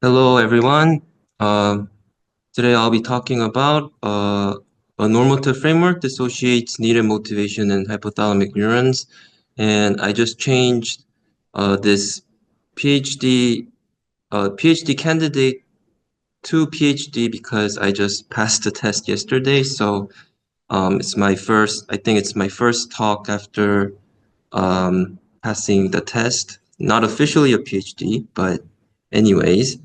Hello, everyone. Today I'll be talking about a normative framework dissociates needed motivation in hypothalamic neurons. And I just changed this PhD PhD candidate to PhD because I just passed the test yesterday. So I think it's my first talk after passing the test. Not officially a PhD, but anyways.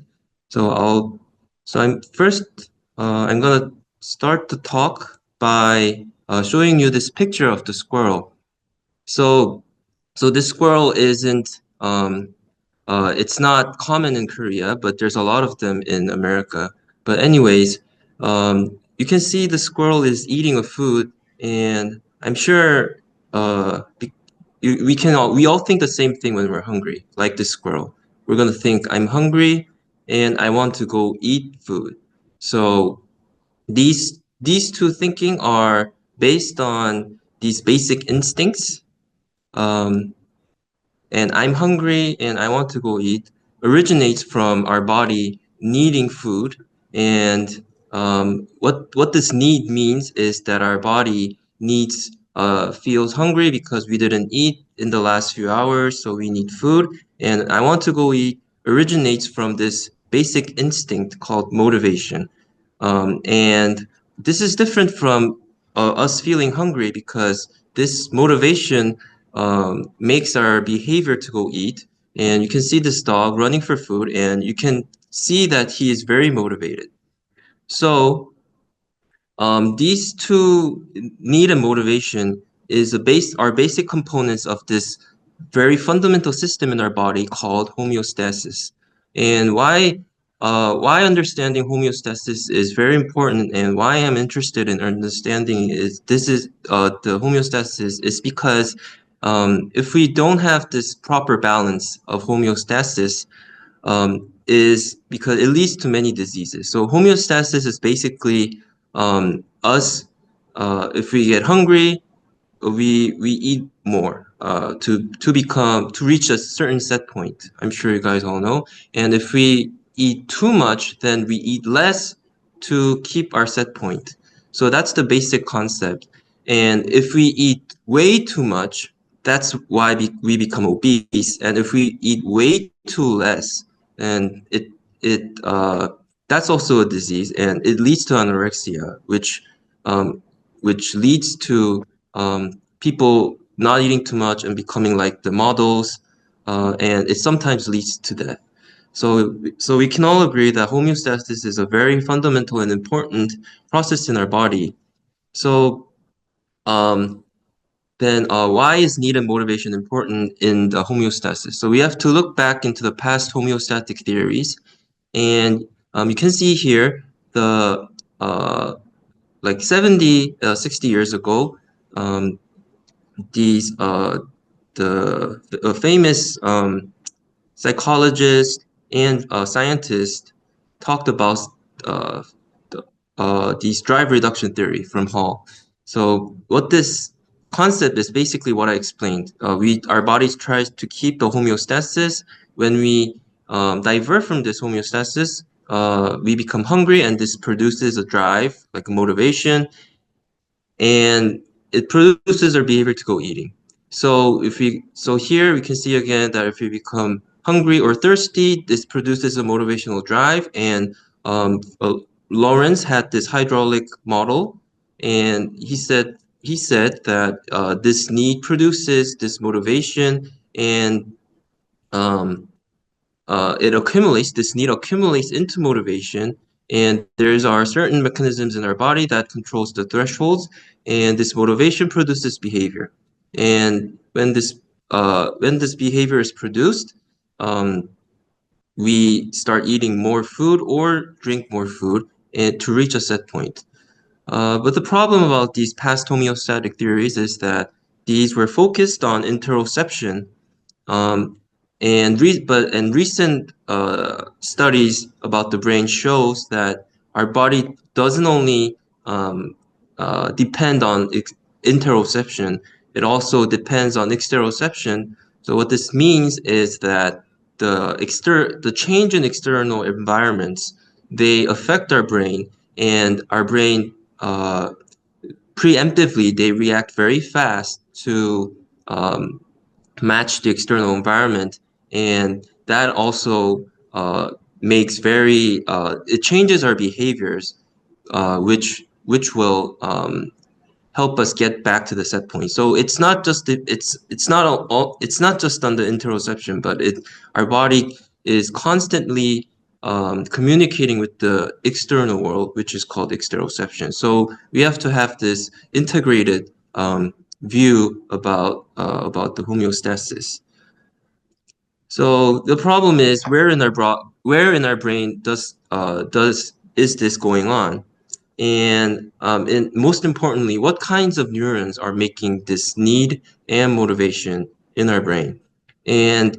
So I'll, so I'm first, I'm gonna start the talk by showing you this picture of the squirrel. So, so this squirrel it's not common in Korea, but there's a lot of them in America. But anyways, you can see the squirrel is eating a food, and I'm sure we all think the same thing when we're hungry, like this squirrel. We're gonna think, I'm hungry and I want to go eat food. So these two thinking are based on these basic instincts. Um, and I'm hungry and I want to go eat originates from our body needing food. And what this need means is that our body feels hungry because we didn't eat in the last few hours, so we need food. And I want to go eat originates from this basic instinct called motivation. And this is different from us feeling hungry because this motivation makes our behavior to go eat. And you can see this dog running for food, and you can see that he is very motivated. So these two, need and motivation, are basic components of this very fundamental system in our body called homeostasis. And why understanding homeostasis is very important, and why I'm interested in understanding the homeostasis is because if we don't have this proper balance of homeostasis, is because it leads to many diseases. So homeostasis is basically us. If we get hungry, we eat more to reach a certain set point. I'm sure you guys all know. And if we eat too much, then we eat less to keep our set point. So that's the basic concept. And if we eat way too much, that's why we become obese. And if we eat way too less, then it that's also a disease, and it leads to anorexia, which leads to people not eating too much and becoming like the models, and it sometimes leads to that. So we can all agree that homeostasis is a very fundamental and important process in our body. So then why is need and motivation important in the homeostasis? So we have to look back into the past homeostatic theories, and you can see here the like 60 years ago, these the famous psychologist and scientist talked about uh, these drive reduction theory from Hall. So what this concept is basically what I explained. Our bodies try to keep the homeostasis. When we divert from this homeostasis, we become hungry, and this produces a drive, like a motivation, and it produces our behavior to go eating. So here we can see again that if we become hungry or thirsty, this produces a motivational drive. And Lawrence had this hydraulic model, and he said that this need produces this motivation, and um, this need accumulates into motivation, and there's are certain mechanisms in our body that controls the thresholds, and this motivation produces behavior. And when this behavior is produced, um, we start eating more food or drink more food and to reach a set point. But the problem about these past homeostatic theories is that these were focused on interoception, um, and recent studies about the brain shows that our body doesn't only depend on interoception, it also depends on exteroception. So what this means is that the change in external environments, they affect our brain, and our brain preemptively, they react very fast to match the external environment, and that also makes it changes our behaviors, which will help us get back to the set point. So it's not just it's not just on the interoception, but our body is constantly communicating with the external world, which is called exteroception. So we have to have this integrated view about the homeostasis. So the problem is where in our brain is this going on? And most importantly, what kinds of neurons are making this need and motivation in our brain? And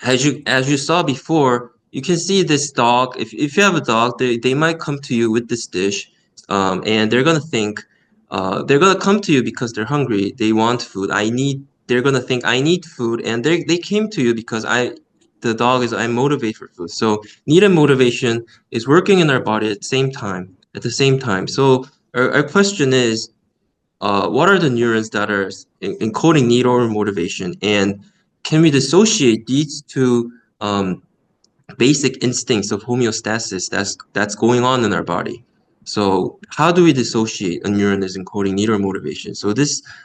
as you saw before, you can see this dog. If you have a dog, they might come to you with this dish, and they're gonna think, they're gonna come to you because they're hungry. They want food. They're gonna think I need food, and they came to you because I'm motivated for food. So need and motivation is working in our body at the same time. So our question is, what are the neurons that are encoding need or motivation, and can we dissociate these two basic instincts of homeostasis that's going on in our body? So how do we dissociate a neuron is encoding need or motivation? So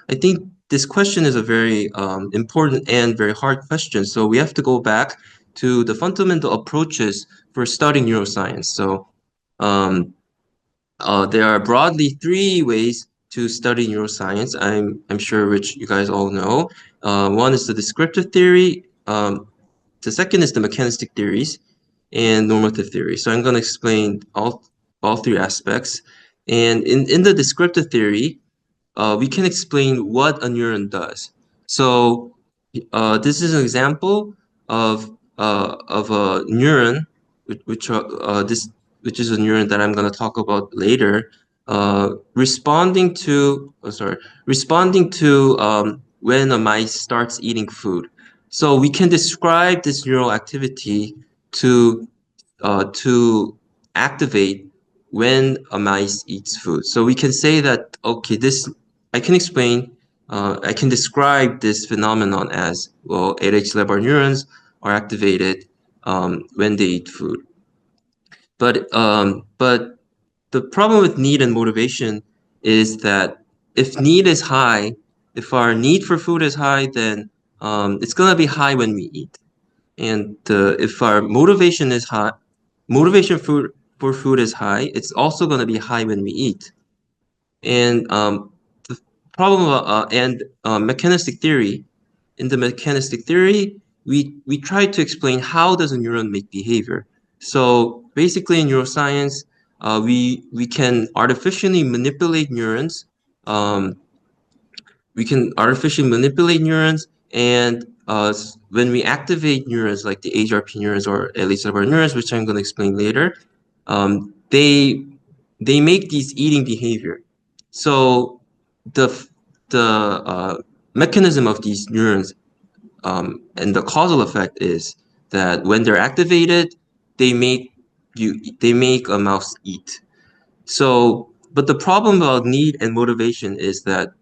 I think this question is a very important and very hard question. So we have to go back to the fundamental approaches for studying neuroscience. So there are broadly 3 ways to study neuroscience. I'm sure which you guys all know. One is the descriptive theory. The second is the mechanistic theories and normative theory. So I'm going to explain all 3 aspects. And in the descriptive theory, we can explain what a neuron does. So this is an example of a neuron, which is a neuron that I'm going to talk about later, responding to when a mice starts eating food. So we can describe this neural activity to activate when a mice eats food. So we can say that, okay, I can describe this phenomenon as, well, 8H-LEBR neurons are activated when they eat food. But the problem with need and motivation is that if our need for food is high, then it's gonna be high when we eat. And if our motivation is high, for food is high, it's also gonna be high when we eat. And the problem mechanistic theory. In the mechanistic theory, we try to explain how does a neuron make behavior. So basically in neuroscience, we can artificially manipulate neurons. And when we activate neurons like the HRP neurons or 8H-LEBR neurons, which I'm going to explain later, they make these eating behavior. So the mechanism of these neurons and the causal effect is that when they're activated, they make a mouse eat. So, but the problem about need and motivation is that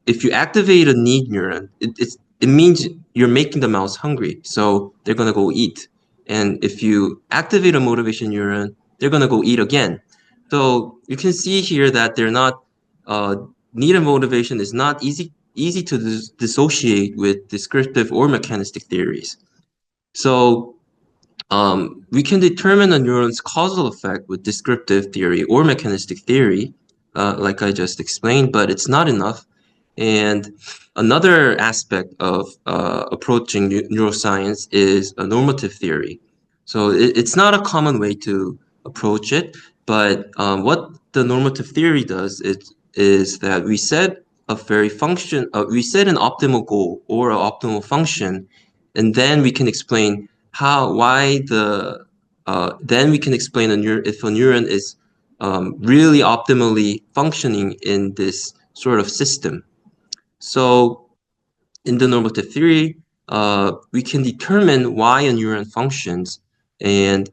if you activate a need neuron, it means you're making the mouse hungry, so they're gonna go eat. And if you activate a motivation neuron, they're gonna go eat again. So you can see here that they're not need and motivation is not easy to dissociate with descriptive or mechanistic theories. So we can determine a neuron's causal effect with descriptive theory or mechanistic theory, like I just explained, but it's not enough. And another aspect of approaching neuroscience is a normative theory. So it's not a common way to approach it, but what the normative theory does is that we set an optimal goal or an optimal function, and then we can explain then we can explain if a neuron is really optimally functioning in this sort of system. So in the normative theory, we can determine why a neuron functions, and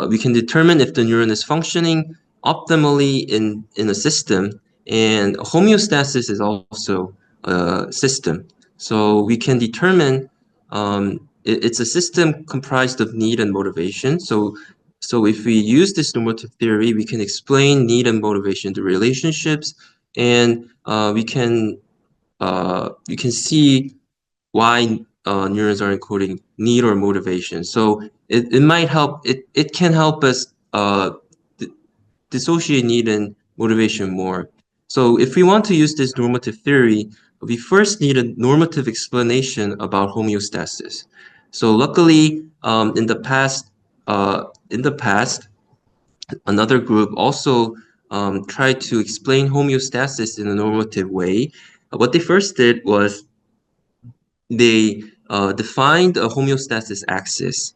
we can determine if the neuron is functioning optimally in a system, and homeostasis is also a system. So we can determine it's a system comprised of need and motivation. So if we use this normative theory, we can explain need and motivation to relationships, and we can see why neurons are encoding need or motivation. So it might help, it can help us dissociate need and motivation more. So if we want to use this normative theory, we first need a normative explanation about homeostasis. So luckily, in the past, another group also tried to explain homeostasis in a normative way. What they first did was they defined a homeostasis axis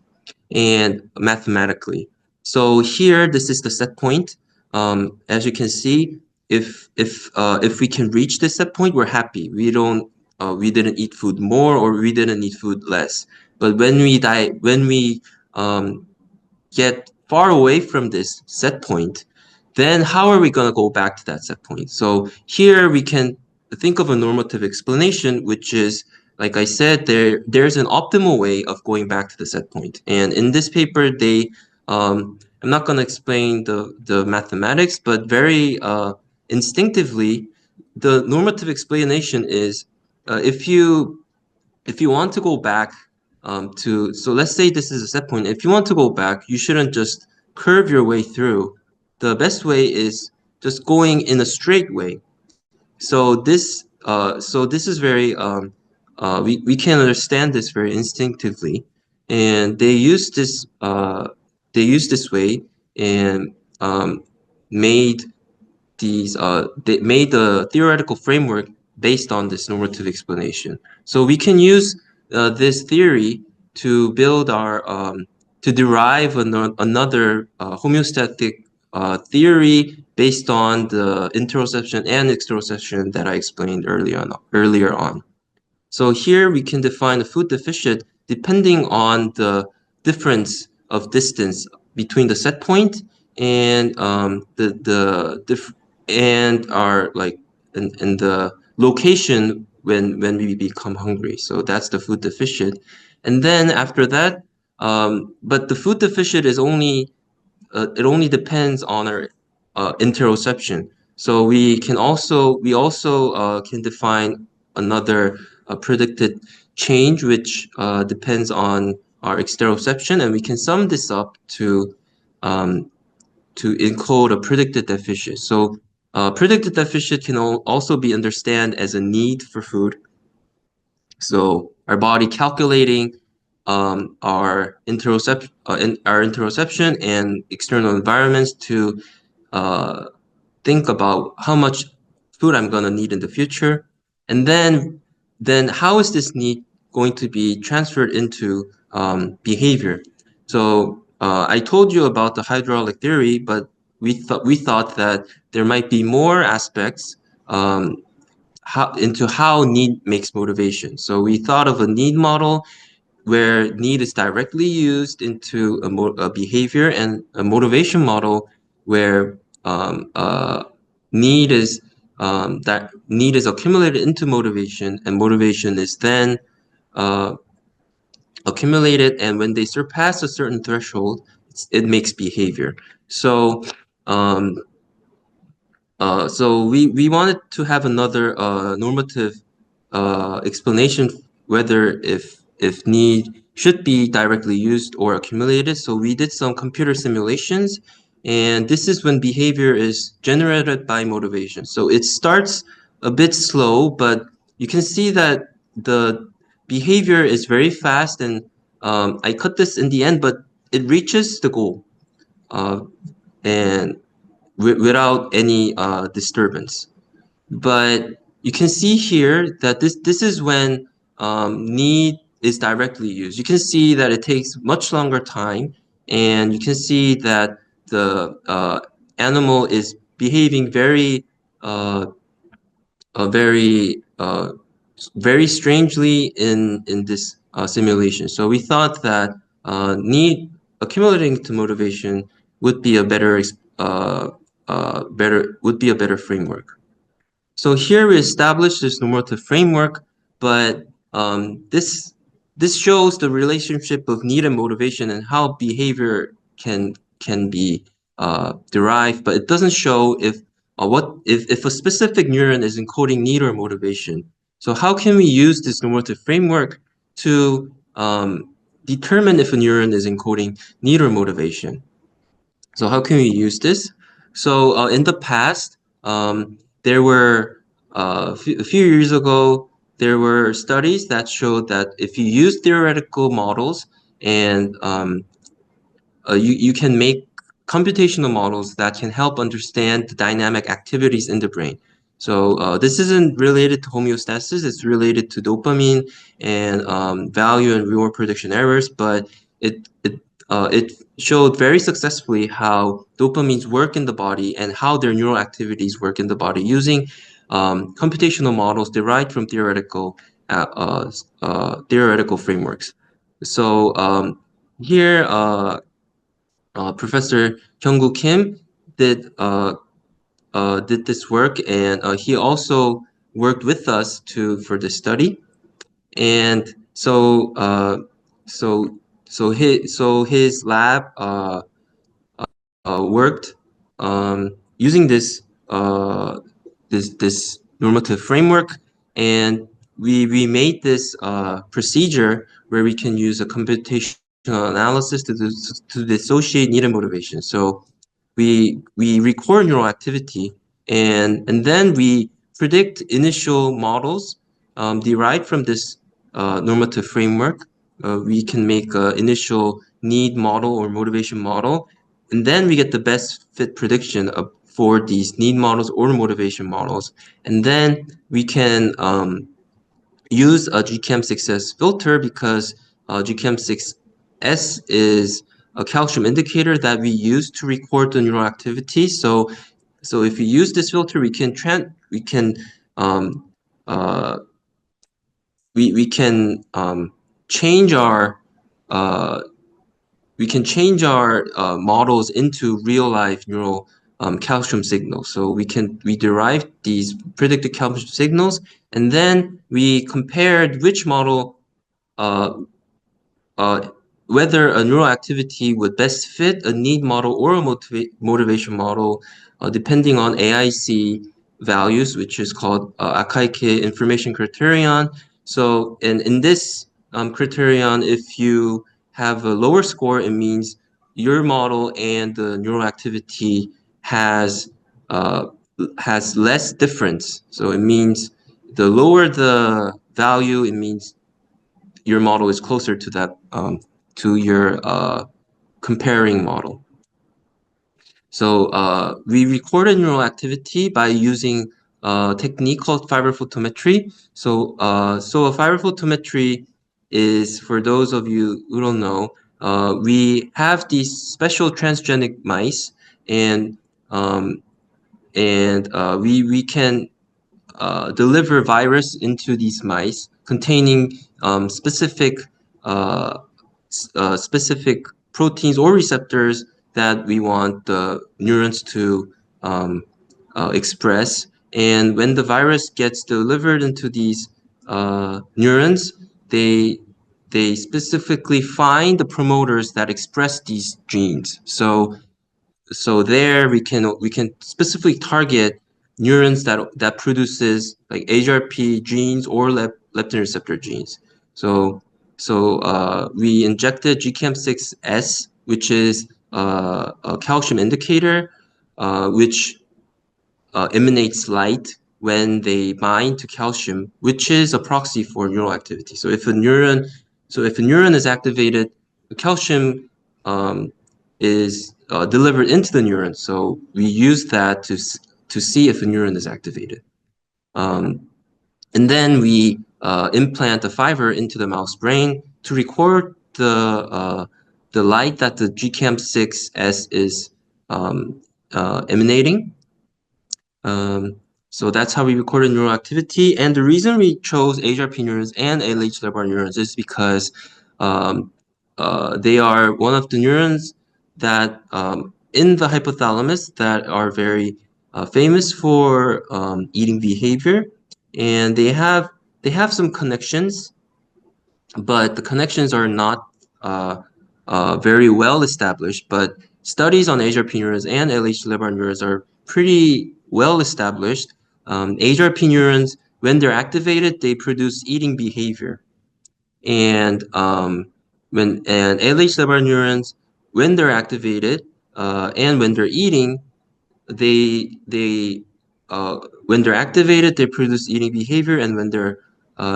and mathematically. So here, this is the set point. As you can see, if we can reach this set point, we're happy. We didn't eat food more or we didn't eat food less. But when we get far away from this set point, then how are we going to go back to that set point? So here we can think of a normative explanation, which is, like I said, there's an optimal way of going back to the set point. And in this paper, I'm not going to explain the mathematics, but very instinctively, the normative explanation is if you want to go back so let's say this is a set point. If you want to go back, you shouldn't just curve your way through. The best way is just going in a straight way. So this is very we can understand this very instinctively, and they use this way and made they made the theoretical framework based on this normative explanation. So we can use this theory to build our to derive another homeostatic theory based on the interoception and exteroception that I explained earlier on. So here we can define a food deficit depending on the difference of distance between the set point and our like and the location when we become hungry. So that's the food deficit. And then after that, but the food deficit is only it only depends on our interoception. So we also can define another predicted change, which depends on our exteroception, and we can sum this up to encode a predicted deficit. So predicted deficit can also be understood as a need for food. So our body calculating our interoception and external environments to think about how much food I'm gonna need in the future, and then how is this need going to be transferred into behavior? So I told you about the hydraulic theory, but we thought that there might be more aspects into how need makes motivation. So we thought of a need model where need is directly used into a behavior, and a motivation model where need is accumulated into motivation, and motivation is then accumulated, and when they surpass a certain threshold, it makes behavior. So we wanted to have another normative explanation whether if need should be directly used or accumulated. So we did some computer simulations, and this is when behavior is generated by motivation. So it starts a bit slow, but you can see that the behavior is very fast, and I cut this in the end, but it reaches the goal and without any disturbance. But you can see here that this is when need is directly used. You can see that it takes much longer time, and you can see that the animal is behaving very very strangely in this simulation. So we thought that need accumulating to motivation would be a better framework. So here we established this normative framework, but this shows the relationship of need and motivation and how behavior can be derived, but it doesn't show if if a specific neuron is encoding need or motivation. So how can we use this normative framework to determine if a neuron is encoding need or motivation? So how can we use this? So in the past, there were a few years ago, there were studies that showed that if you use theoretical models and you can make computational models that can help understand the dynamic activities in the brain. So this isn't related to homeostasis, it's related to dopamine and value and reward prediction errors, but it showed very successfully how dopamines work in the body and how their neural activities work in the body using computational models derived from theoretical frameworks. So here, Professor Hyung-Gu Kim did this work, and he also worked with us for this study. And so his lab worked using this normative framework, and we made this procedure where we can use a computational analysis to dissociate need and motivation. So we record neural activity, and then we predict initial models derived from this normative framework. We can make an initial need model or motivation model, and then we get the best fit prediction for these need models or motivation models. And then we can use a GCAM6S filter because GCAM6S is a calcium indicator that we use to record the neural activity. So if we use this filter, we can change our models into real life neural calcium signals. So we derive these predicted calcium signals, and then we compared which model whether a neural activity would best fit a need model or a motivation model, depending on AIC values, which is called Akaike information criterion. So in this criterion, if you have a lower score, it means your model and the neural activity has less difference. So it means the lower the value, it means your model is closer to that to your comparing model. So we recorded neural activity by using a technique called fiber photometry. So a fiber photometry is, for those of you who don't know, we have these special transgenic mice, and we can deliver virus into these mice containing specific proteins or receptors that we want the neurons to express. And when the virus gets delivered into these neurons, they specifically find the promoters that express these genes. So there we can specifically target neurons that produces like HRP genes or leptin receptor genes. So we injected GCAM6S, which is a calcium indicator, which emanates light when they bind to calcium, which is a proxy for neural activity. So if a neuron is activated, the calcium is delivered into the neuron. So we use that to see if a neuron is activated. And then we implant a fiber into the mouse brain to record the light that the GCAM6S is emanating. So that's how we recorded neural activity. And the reason we chose HRP neurons and LH-LEBR neurons is because they are one of the neurons that in the hypothalamus that are very famous for eating behavior, and they have some connections, but the connections are not very well established. But studies on HRP neurons and LH-LEBR neurons are pretty well established. HRP neurons, when they're activated, they produce eating behavior, and LH-LEBR neurons, when they're activated and when they're eating, when they're activated, they produce eating behavior, and when they're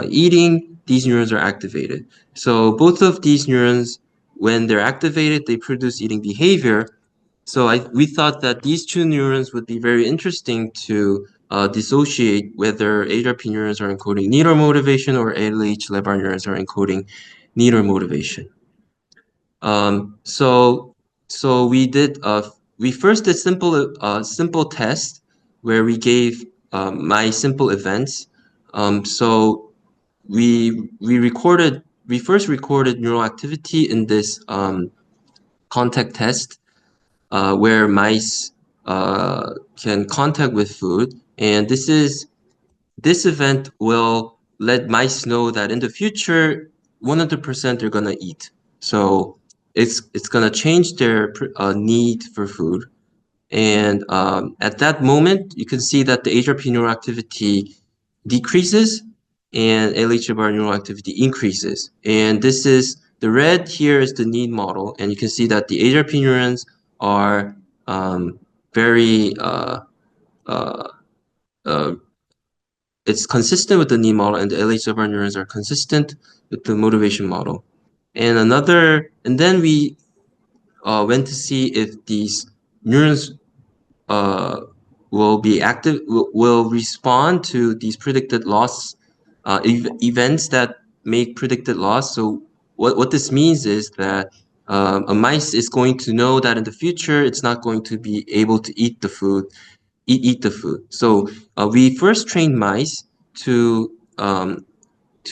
eating, these neurons are activated. So both of these neurons, when they're activated, they produce eating behavior. So we thought that these two neurons would be very interesting to dissociate whether HRP neurons are encoding need or motivation or LH-LEBR neurons are encoding need or motivation. So we first did simple test where we gave my simple events. So we first recorded neural activity in this contact test where mice can contact with food, and this event will let mice know that in the future 100% they're gonna eat. So it's gonna change their need for food. And at that moment, you can see that the HRP neural activity decreases and LHBR neural activity increases. And this is the red here is the need model, and you can see that the HRP neurons are very it's consistent with the need model, and the LHBR neurons are consistent with the motivation model. And then we went to see if these neurons will be active, will respond to these predicted loss events that make predicted loss. So what this means is that a mice is going to know that in the future it's not going to be able to eat the food. So we first trained mice to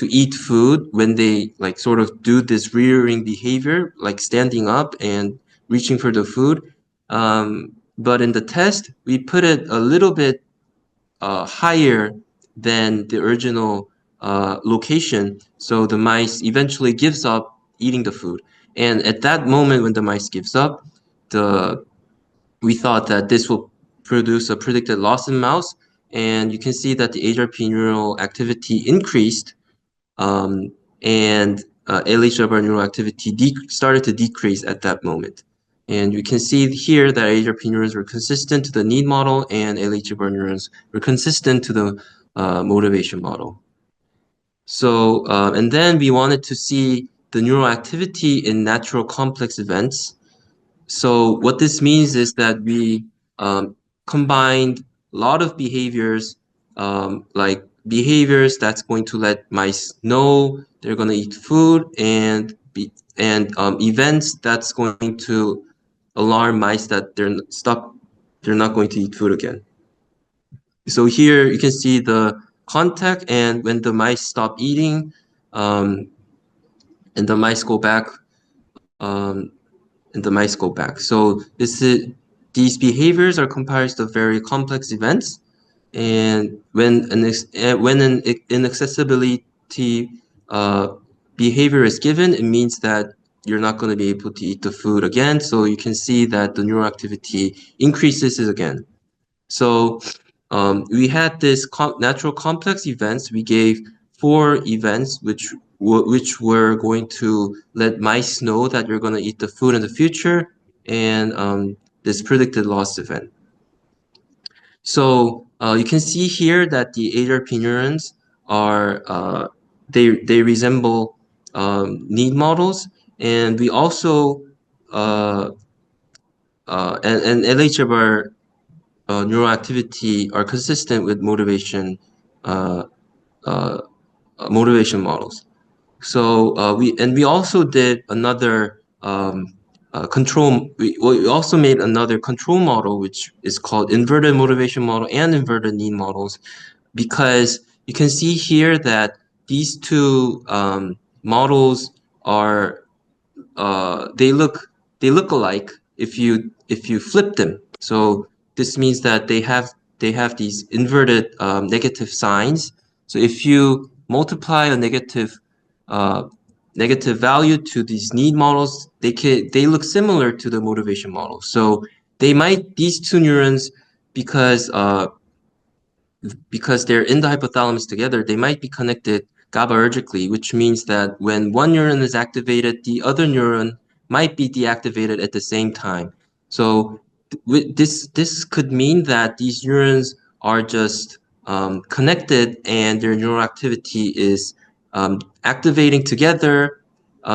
eat food when they like sort of do this rearing behavior, like standing up and reaching for the food. But in the test, we put it a little bit higher than the original location. So the mice eventually gives up eating the food. And at that moment, when the mice gives up, we thought that this will produce a predicted loss in mouse. And you can see that the HRP neural activity increased, and LHBR neural activity started to decrease at that moment. And you can see here that HRP neurons were consistent to the need model, and LHBR neurons were consistent to the motivation model. So, and then we wanted to see the neural activity in natural complex events. So what this means is that we combined a lot of behaviors, like behaviors that's going to let mice know they're going to eat food, and events that's going to alarm mice that they're not going to eat food again. So here you can see the contact, and when the mice stop eating, and the mice go back, So these behaviors are comprised of very complex events, and when an inaccessibility behavior is given, it means that you're not going to be able to eat the food again. So you can see that the neural activity increases again. So we had this natural complex events. We gave 4 events which were going to let mice know that you're going to eat the food in the future, and this predicted loss event. So you can see here that the HRP neurons are they resemble need models, and we also and LHBR neural activity are consistent with motivation models. So we also did another we also made another control model, which is called inverted motivation model and inverted need models, because you can see here that these two models are they look alike if you flip them. So this means that they have these inverted negative signs. So if you multiply a negative value to these need models, they look similar to the motivation model. So these two neurons, because they're in the hypothalamus together, they might be connected GABAergically, which means that when one neuron is activated, the other neuron might be deactivated at the same time. So this could mean that these neurons are just connected, and their neural activity is activating together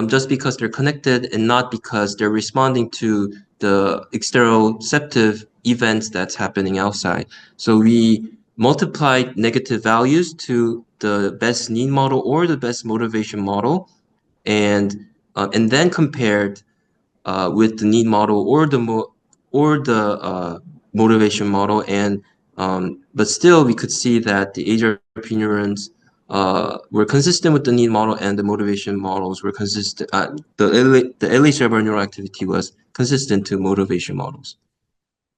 just because they're connected, and not because they're responding to the exteroceptive events that's happening outside. So we multiplied negative values to the best need model or the best motivation model, and then compared with the need model or the motivation model, and but still we could see that the HRP neurons were consistent with the need model, and the motivation models were consistent. The LHR neural activity was consistent to motivation models,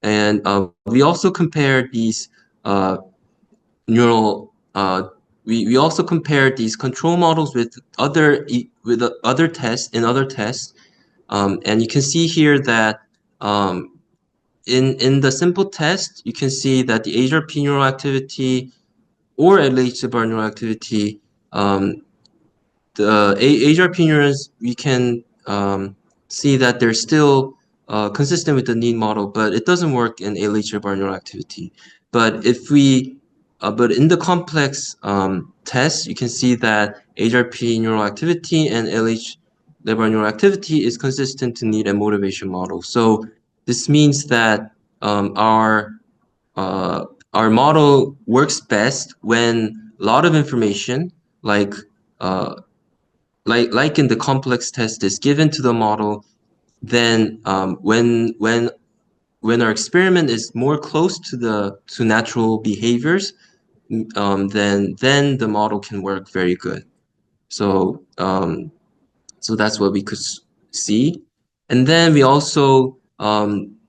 and we also compared these neural. We also compared these control models with other tests, and you can see here that in the simple test, you can see that the HRP neural activity or LH-bar neural activity, the HRP neurons, we can see that they're still consistent with the need model, but it doesn't work in LH-bar neural activity. But but in the complex test, you can see that HRP neural activity and LH-bar neural activity is consistent to need and motivation model. So this means that our model works best when a lot of information, like in the complex test, is given to the model. Then when our experiment is more close to natural behaviors, then the model can work very good. So so that's what we could see. And then we also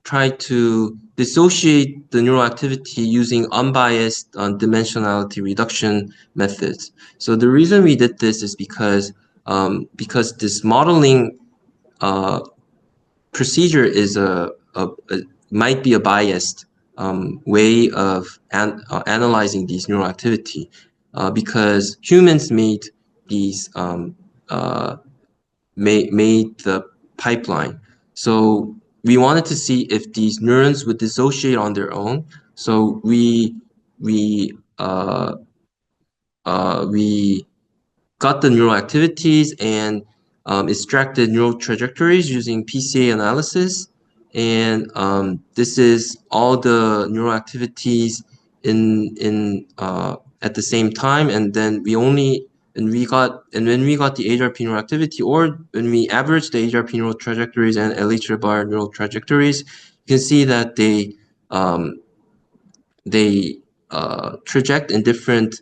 try to dissociate the neural activity using unbiased dimensionality reduction methods. So the reason we did this is because this modeling procedure is might be a biased way of analyzing these neural activity, because humans made these made the pipeline. So we wanted to see if these neurons would dissociate on their own. So we got the neural activities and extracted neural trajectories using PCA analysis. And this is all the neural activities at the same time. And then when we got the HRP neural activity, or when we averaged the HRP neural trajectories and LH bar neural trajectories, you can see that they traject in different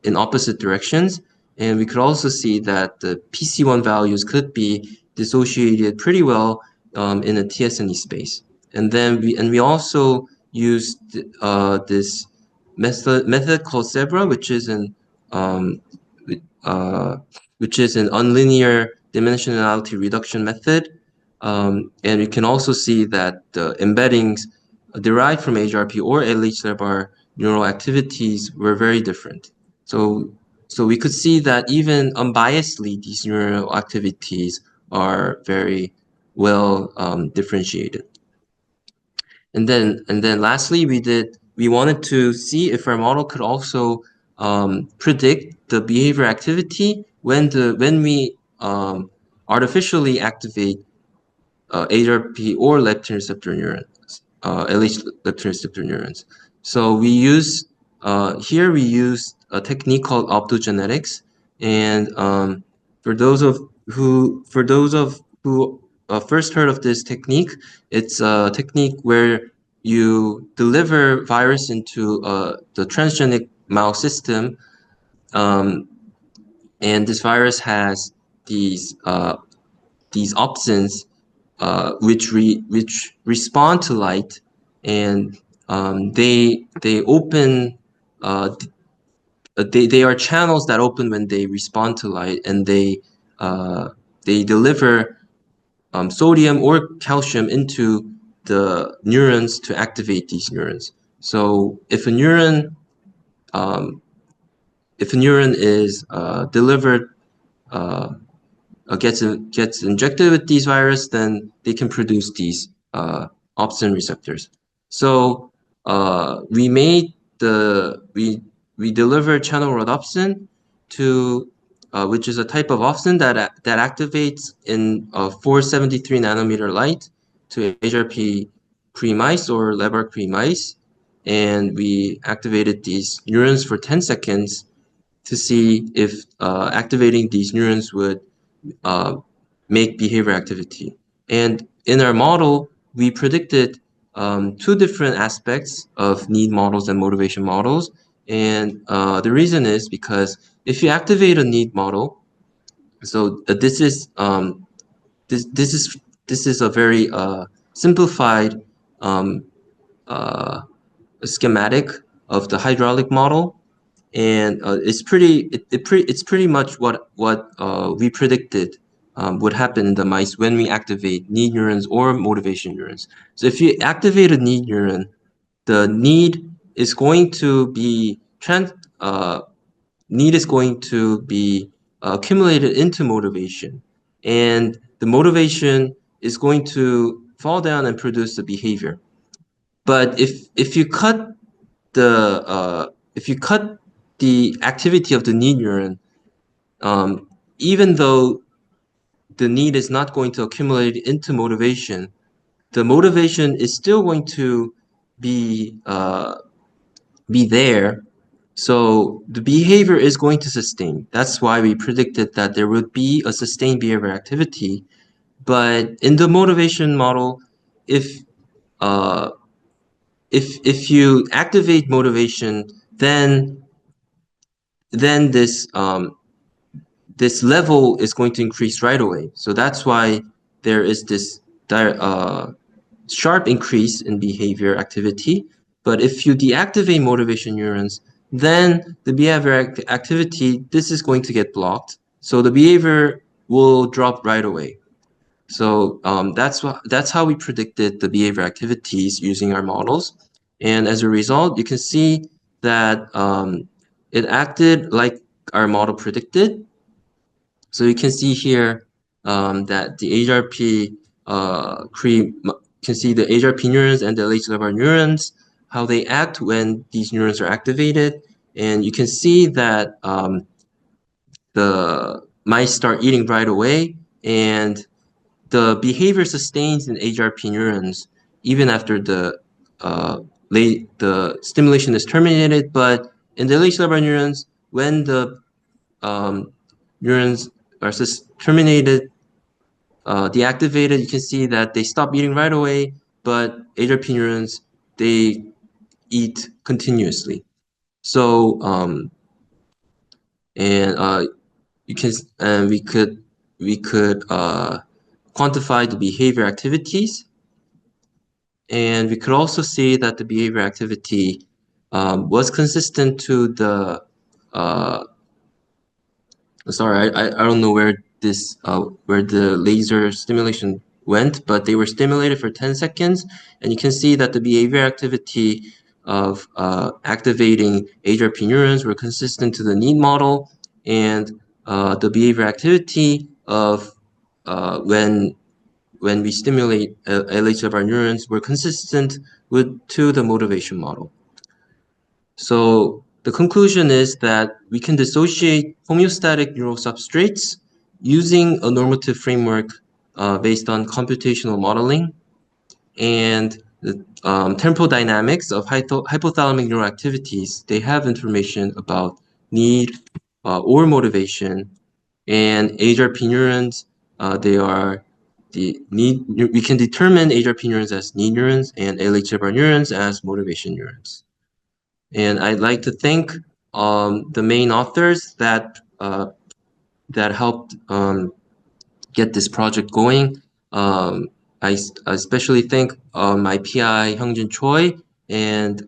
in opposite directions. And we could also see that the PC1 values could be dissociated pretty well in a TSNE space. And then we also used this method called Zebra, which is an unlinear dimensionality reduction method. And we can also see that the embeddings derived from HRP or LH-bar neural activities were very different. So we could see that even unbiasedly, these neural activities are very well differentiated. And then lastly, we wanted to see if our model could also predict the behavior activity when we artificially activate HRP or leptin receptor neurons, LH leptin receptor neurons. So we use here we use a technique called optogenetics, and for those of who first heard of this technique, it's a technique where you deliver virus into the transgenic mouse system, and this virus has these opsins which respond to light, and they open. They are channels that open when they respond to light, and they deliver sodium or calcium into the neurons to activate these neurons. So if a neuron is delivered, gets injected with these virus, then they can produce these opsin receptors. So we deliver channel rhodopsin to which is a type of opsin that activates in 473 nanometer light to HRP pre-mice or Leber-Cree mice, and we activated these neurons for 10 seconds to see if activating these neurons would make behavior activity. And in our model, we predicted two different aspects of need models and motivation models. And the reason is because if you activate a need model, so this is a very simplified schematic of the hydraulic model, and it's pretty much what we predicted would happen in the mice when we activate need neurons or motivation neurons. So if you activate a need neuron, the need is going to be accumulated into motivation, and the motivation is going to fall down and produce the behavior. But if you cut the activity of the need neuron, even though the need is not going to accumulate into motivation, the motivation is still going to be there. So the behavior is going to sustain. That's why we predicted that there would be a sustained behavior activity. But in the motivation model, if you activate motivation, then this this level is going to increase right away. So that's why there is this sharp increase in behavior activity. But if you deactivate motivation neurons, then the behavior activity, this is going to get blocked. So the behavior will drop right away. So that's how we predicted the behavior activities using our models. And as a result, you can see that it acted like our model predicted. So you can see here that the HRP can see the HRP neurons and the LH-LEVR neurons, how they act when these neurons are activated. And you can see that the mice start eating right away, and the behavior sustains in HRP neurons even after the stimulation is terminated. But in the LH-LEVR neurons, when the neurons are terminated, deactivated, you can see that they stop eating right away, but HRP neurons, they eat continuously. So we could quantify the behavior activities, and we could also see that the behavior activity was consistent to the sorry, I don't know where this where the laser stimulation went, but they were stimulated for 10 seconds, and you can see that the behavior activity of activating HRP neurons were consistent to the need model, and the behavior activity of when we stimulate LH-LEVR neurons were consistent to the motivation model. So the conclusion is that we can dissociate homeostatic neural substrates using a normative framework based on computational modeling, and the temporal dynamics of hypothalamic neural activities. They have information about need or motivation, and HRP neurons, they are we can determine HRP neurons as need neurons and LHFR neurons as motivation neurons. And I'd like to thank the main authors that helped get this project going. I especially thank my PI Hyungjin Choi and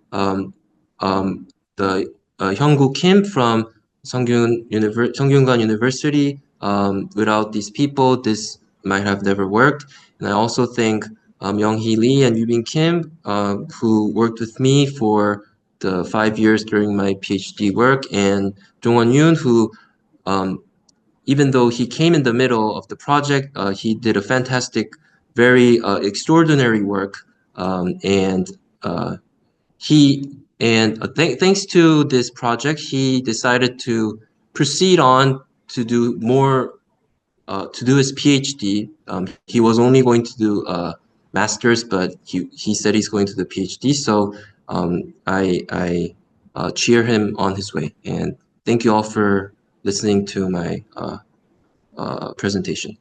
the Hyunggu Kim from Sungkyunkwan University. Without these people, this might have never worked. And I also thank Young-hee Lee and Yubin Kim, who worked with me for the 5 years during my PhD work, and Jongwon Yoon, who even though he came in the middle of the project, he did a fantastic, very extraordinary work, and thanks to this project, he decided to proceed on to do more, to do his PhD. He was only going to do a master's, but he said he's going to do PhD. So I cheer him on his way, and thank you all for listening to my presentation.